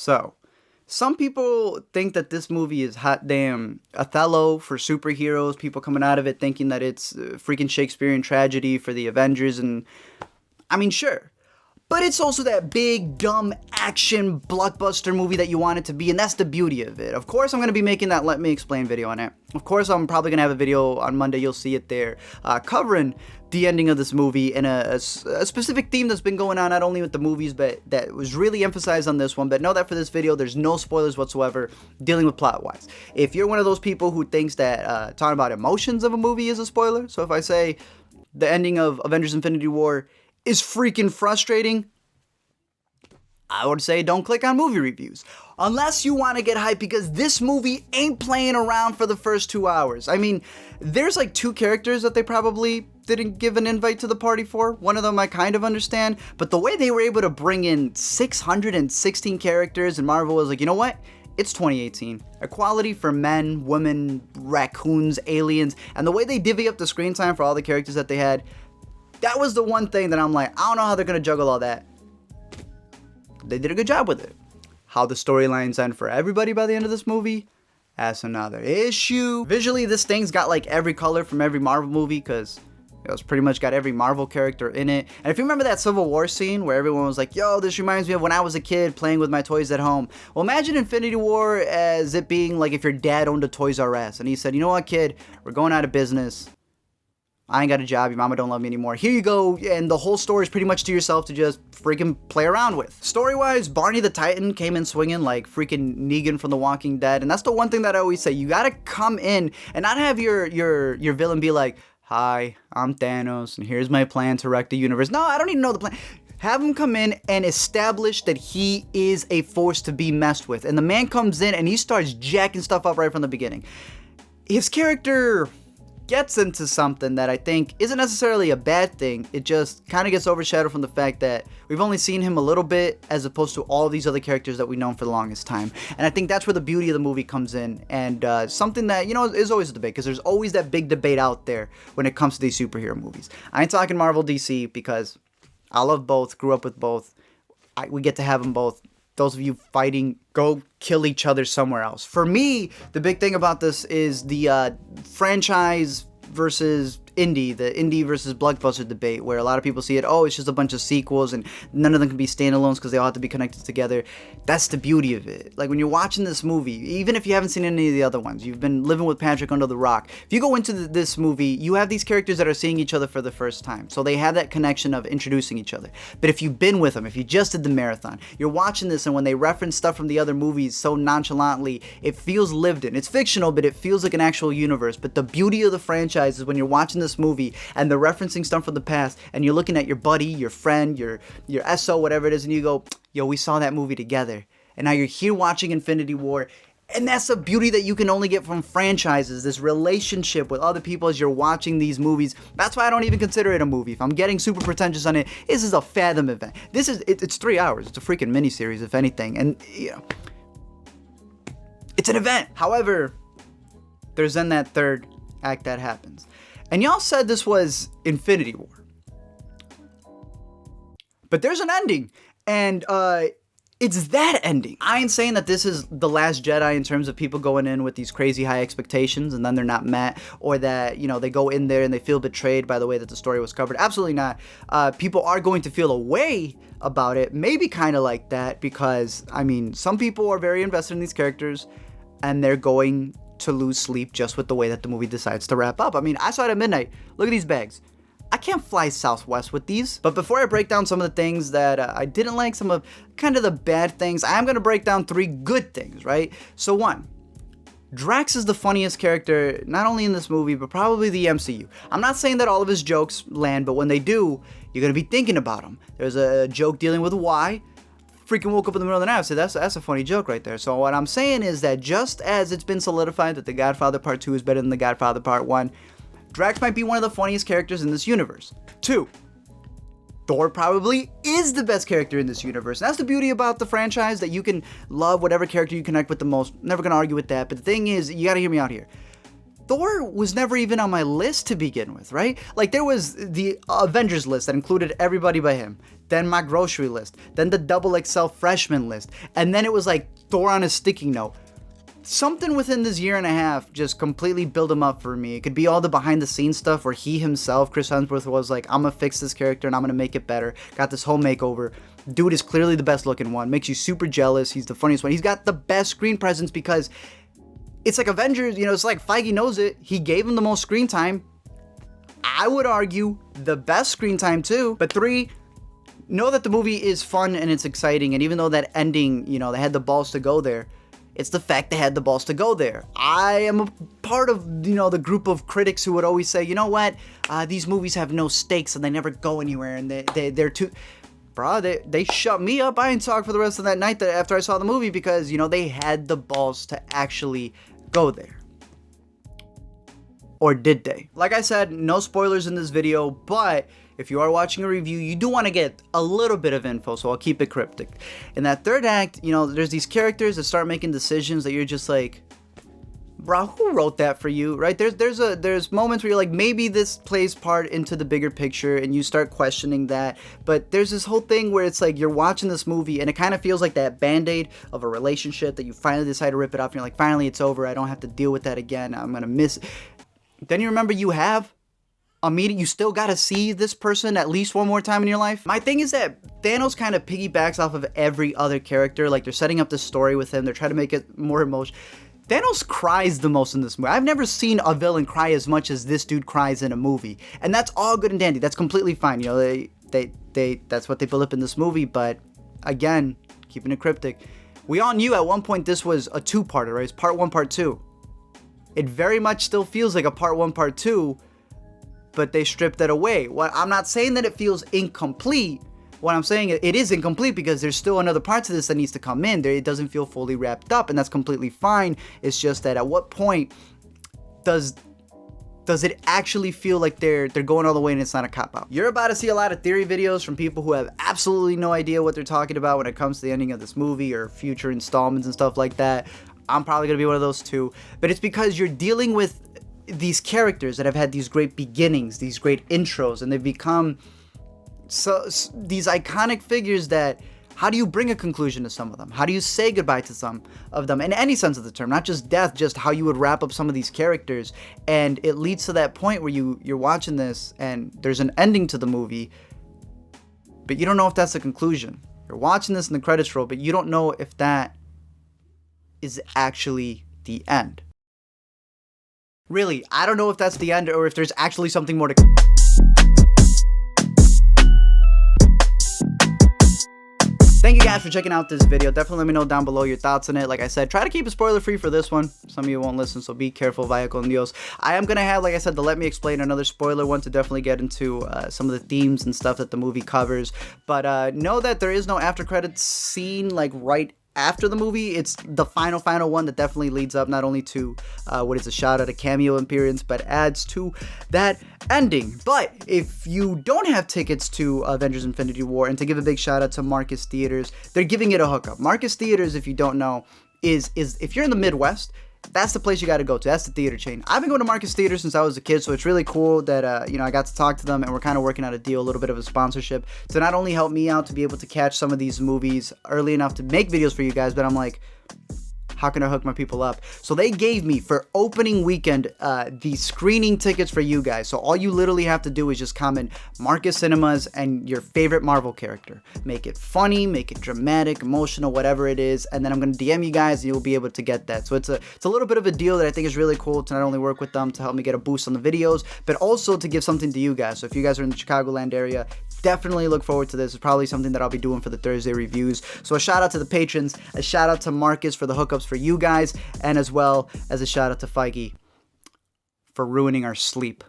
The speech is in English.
So, some people think that this movie is hot damn Othello for superheroes. People coming out of it thinking that it's a freaking Shakespearean tragedy for the Avengers. And, I mean, sure. But it's also that big, dumb action blockbuster movie that you want it to be, and that's the beauty of it. Of course, I'm going to be making that Let Me Explain video on it. Of course, I'm probably going to have a video on Monday, you'll see it there, covering the ending of this movie and a specific theme that's been going on not only with the movies, but that was really emphasized on this one. But know that for this video, there's no spoilers whatsoever dealing with plot-wise. If you're one of those people who thinks that talking about emotions of a movie is a spoiler, so if I say the ending of Avengers Infinity War is freaking frustrating, I would say don't click on movie reviews. Unless you want to get hyped, because this movie ain't playing around for the first 2 hours. I mean, there's like 2 characters that they probably didn't give an invite to the party for. One of them I kind of understand, but the way they were able to bring in 616 characters, and Marvel was like, you know what? It's 2018. Equality for men, women, raccoons, aliens, and the way they divvy up the screen time for all the characters that they had, that was the one thing that I'm like, I don't know how they're going to juggle all that. They did a good job with it. How the storylines end for everybody by the end of this movie, that's another issue. Visually, this thing's got like every color from every Marvel movie, because it's pretty much got every Marvel character in it. And if you remember that Civil War scene where everyone was like, yo, this reminds me of when I was a kid playing with my toys at home. Well, imagine Infinity War as it being like if your dad owned a Toys R Us and he said, you know what, kid, we're going out of business. I ain't got a job, your mama don't love me anymore. Here you go, and the whole story is pretty much to yourself to just freaking play around with. Story-wise, Barney the Titan came in swinging like freaking Negan from The Walking Dead, and that's the one thing that I always say. You gotta come in and not have your villain be like, hi, I'm Thanos, and here's my plan to wreck the universe. No, I don't even know the plan. Have him come in and establish that he is a force to be messed with. And the man comes in and he starts jacking stuff up right from the beginning. His character gets into something that I think isn't necessarily a bad thing. It just kind of gets overshadowed from the fact that we've only seen him a little bit as opposed to all these other characters that we've known for the longest time. And I think that's where the beauty of the movie comes in, and something that, you know, is always a debate, because there's always that big debate out there when it comes to these superhero movies. I ain't talking Marvel DC, because I love both, grew up with both. We get to have them both. Those of you fighting, go kill each other somewhere else. For me, the big thing about this is the franchise versus indie, the indie versus blockbuster debate, where a lot of people see it, oh, it's just a bunch of sequels and none of them can be standalones because they all have to be connected together. That's the beauty of it. Like when you're watching this movie, even if you haven't seen any of the other ones, you've been living with Patrick under the rock, if you go into this movie, you have these characters that are seeing each other for the first time, so they have that connection of introducing each other. But if you've been with them, if you just did the marathon, you're watching this, and when they reference stuff from the other movies so nonchalantly, it feels lived in. It's fictional, but it feels like an actual universe. But the beauty of the franchise is when you're watching this movie and they're referencing stuff from the past, and you're looking at your buddy, your friend, your SO, whatever it is, and you go, yo, we saw that movie together. And now you're here watching Infinity War, and that's the beauty that you can only get from franchises, this relationship with other people as you're watching these movies. That's why I don't even consider it a movie. If I'm getting super pretentious on it, this is a Fathom event. It's 3 hours. It's a freaking miniseries, if anything. And, you know, it's an event. However, there's then that third act that happens. And y'all said this was Infinity War. But there's an ending. And it's that ending. I ain't saying that this is The Last Jedi in terms of people going in with these crazy high expectations and then they're not met, or that, you know, they go in there and they feel betrayed by the way that the story was covered. Absolutely not. People are going to feel a way about it, maybe kind of like that, because, I mean, some people are very invested in these characters and they're going to lose sleep just with the way that the movie decides to wrap up. I mean, I saw it at midnight. Look at these bags. I can't fly southwest with these. But before I break down some of the things that I didn't like, some of kind of the bad things, I am going to break down 3 good things, right? So 1, Drax is the funniest character, not only in this movie, but probably the MCU. I'm not saying that all of his jokes land, but when they do, you're going to be thinking about them. There's a joke dealing with why. Freaking woke up in the middle of the night and said, that's a funny joke right there. So what I'm saying is that just as it's been solidified that The Godfather Part 2 is better than The Godfather Part 1, Drax might be one of the funniest characters in this universe. 2, Thor probably is the best character in this universe. And that's the beauty about the franchise, that you can love whatever character you connect with the most. Never gonna argue with that. But the thing is, you gotta hear me out here. Thor was never even on my list to begin with, right? Like, there was the Avengers list that included everybody but him. Then my grocery list. Then the double XL freshman list. And then it was like Thor on a sticky note. Something within this year and a half just completely built him up for me. It could be all the behind the scenes stuff where he himself, Chris Hemsworth, was like, I'm gonna fix this character and I'm gonna make it better. Got this whole makeover. Dude is clearly the best looking one. Makes you super jealous. He's the funniest one. He's got the best screen presence because it's like Avengers, you know, it's like Feige knows it. He gave him the most screen time. I would argue the best screen time too. But 3, know that the movie is fun and it's exciting. And even though that ending, you know, they had the balls to go there, it's the fact they had the balls to go there. I am a part of, you know, the group of critics who would always say, you know what, these movies have no stakes and they never go anywhere and they're too... Bro, they shut me up. I didn't talk for the rest of that night after I saw the movie because, you know, they had the balls to actually go there. Or did they? Like I said, no spoilers in this video, but if you are watching a review, you do want to get a little bit of info, so I'll keep it cryptic. In that third act, you know, there's these characters that start making decisions that you're just like, bro, who wrote that for you, right? There's moments where you're like, maybe this plays part into the bigger picture, and you start questioning that. But there's this whole thing where it's like you're watching this movie, and it kind of feels like that band-aid of a relationship that you finally decide to rip it off, and you're like, finally, it's over. I don't have to deal with that again. I'm gonna miss it. Then you remember you have a meeting. You still gotta see this person at least one more time in your life. My thing is that Thanos kind of piggybacks off of every other character. Like, they're setting up this story with him. They're trying to make it more emotional. Thanos cries the most in this movie. I've never seen a villain cry as much as this dude cries in a movie. And that's all good and dandy. That's completely fine. You know, that's what they build up in this movie. But again, keeping it cryptic, we all knew at one point this was a 2-parter, right? It's part 1, part 2. It very much still feels like a part 1, part 2, but they stripped that away. I'm not saying that it feels incomplete. What I'm saying, it is incomplete because there's still another part to this that needs to come in. It doesn't feel fully wrapped up, and that's completely fine. It's just that at what point does it actually feel like they're going all the way and it's not a cop-out? You're about to see a lot of theory videos from people who have absolutely no idea what they're talking about when it comes to the ending of this movie or future installments and stuff like that. I'm probably going to be one of those too. But it's because you're dealing with these characters that have had these great beginnings, these great intros, and they've become these iconic figures that, how do you bring a conclusion to some of them? How do you say goodbye to some of them? In any sense of the term, not just death, just how you would wrap up some of these characters. And it leads to that point where you're watching this and there's an ending to the movie, but you don't know if that's the conclusion. You're watching this in the credits roll, but you don't know if that is actually the end. Really, I don't know if that's the end or if there's actually something more to... Thank you guys for checking out this video. Definitely let me know down below your thoughts on it. Like I said, try to keep it spoiler free for this one. Some of you won't listen, so be careful, vaya con Dios. I am going to have, like I said, the Let Me Explain, another spoiler one to definitely get into some of the themes and stuff that the movie covers. But know that there is no after credits scene like right after the movie. It's the final one that definitely leads up not only to what is a shout out, a cameo appearance, but adds to that ending. But if you don't have tickets to Avengers Infinity War, and to give a big shout out to Markus Theaters, they're giving it a hookup. Markus Theaters, if you don't know, is if you're in the Midwest, that's the place you got to go to. That's the theater chain. I've been going to Markus Theaters since I was a kid, so it's really cool that you know, I got to talk to them, and we're kind of working out a deal, a little bit of a sponsorship, to not only help me out to be able to catch some of these movies early enough to make videos for you guys, but I'm like, how can I hook my people up? So they gave me, for opening weekend, the screening tickets for you guys. So all you literally have to do is just comment Markus Cinemas and your favorite Marvel character. Make it funny, make it dramatic, emotional, whatever it is, and then I'm going to DM you guys and you'll be able to get that. So it's a little bit of a deal that I think is really cool to not only work with them to help me get a boost on the videos, but also to give something to you guys. So if you guys are in the Chicagoland area, definitely look forward to this. It's probably something that I'll be doing for the Thursday reviews. So a shout out to the patrons, a shout out to Markus for the hookups for you guys, and as well as a shout out to Feige for ruining our sleep.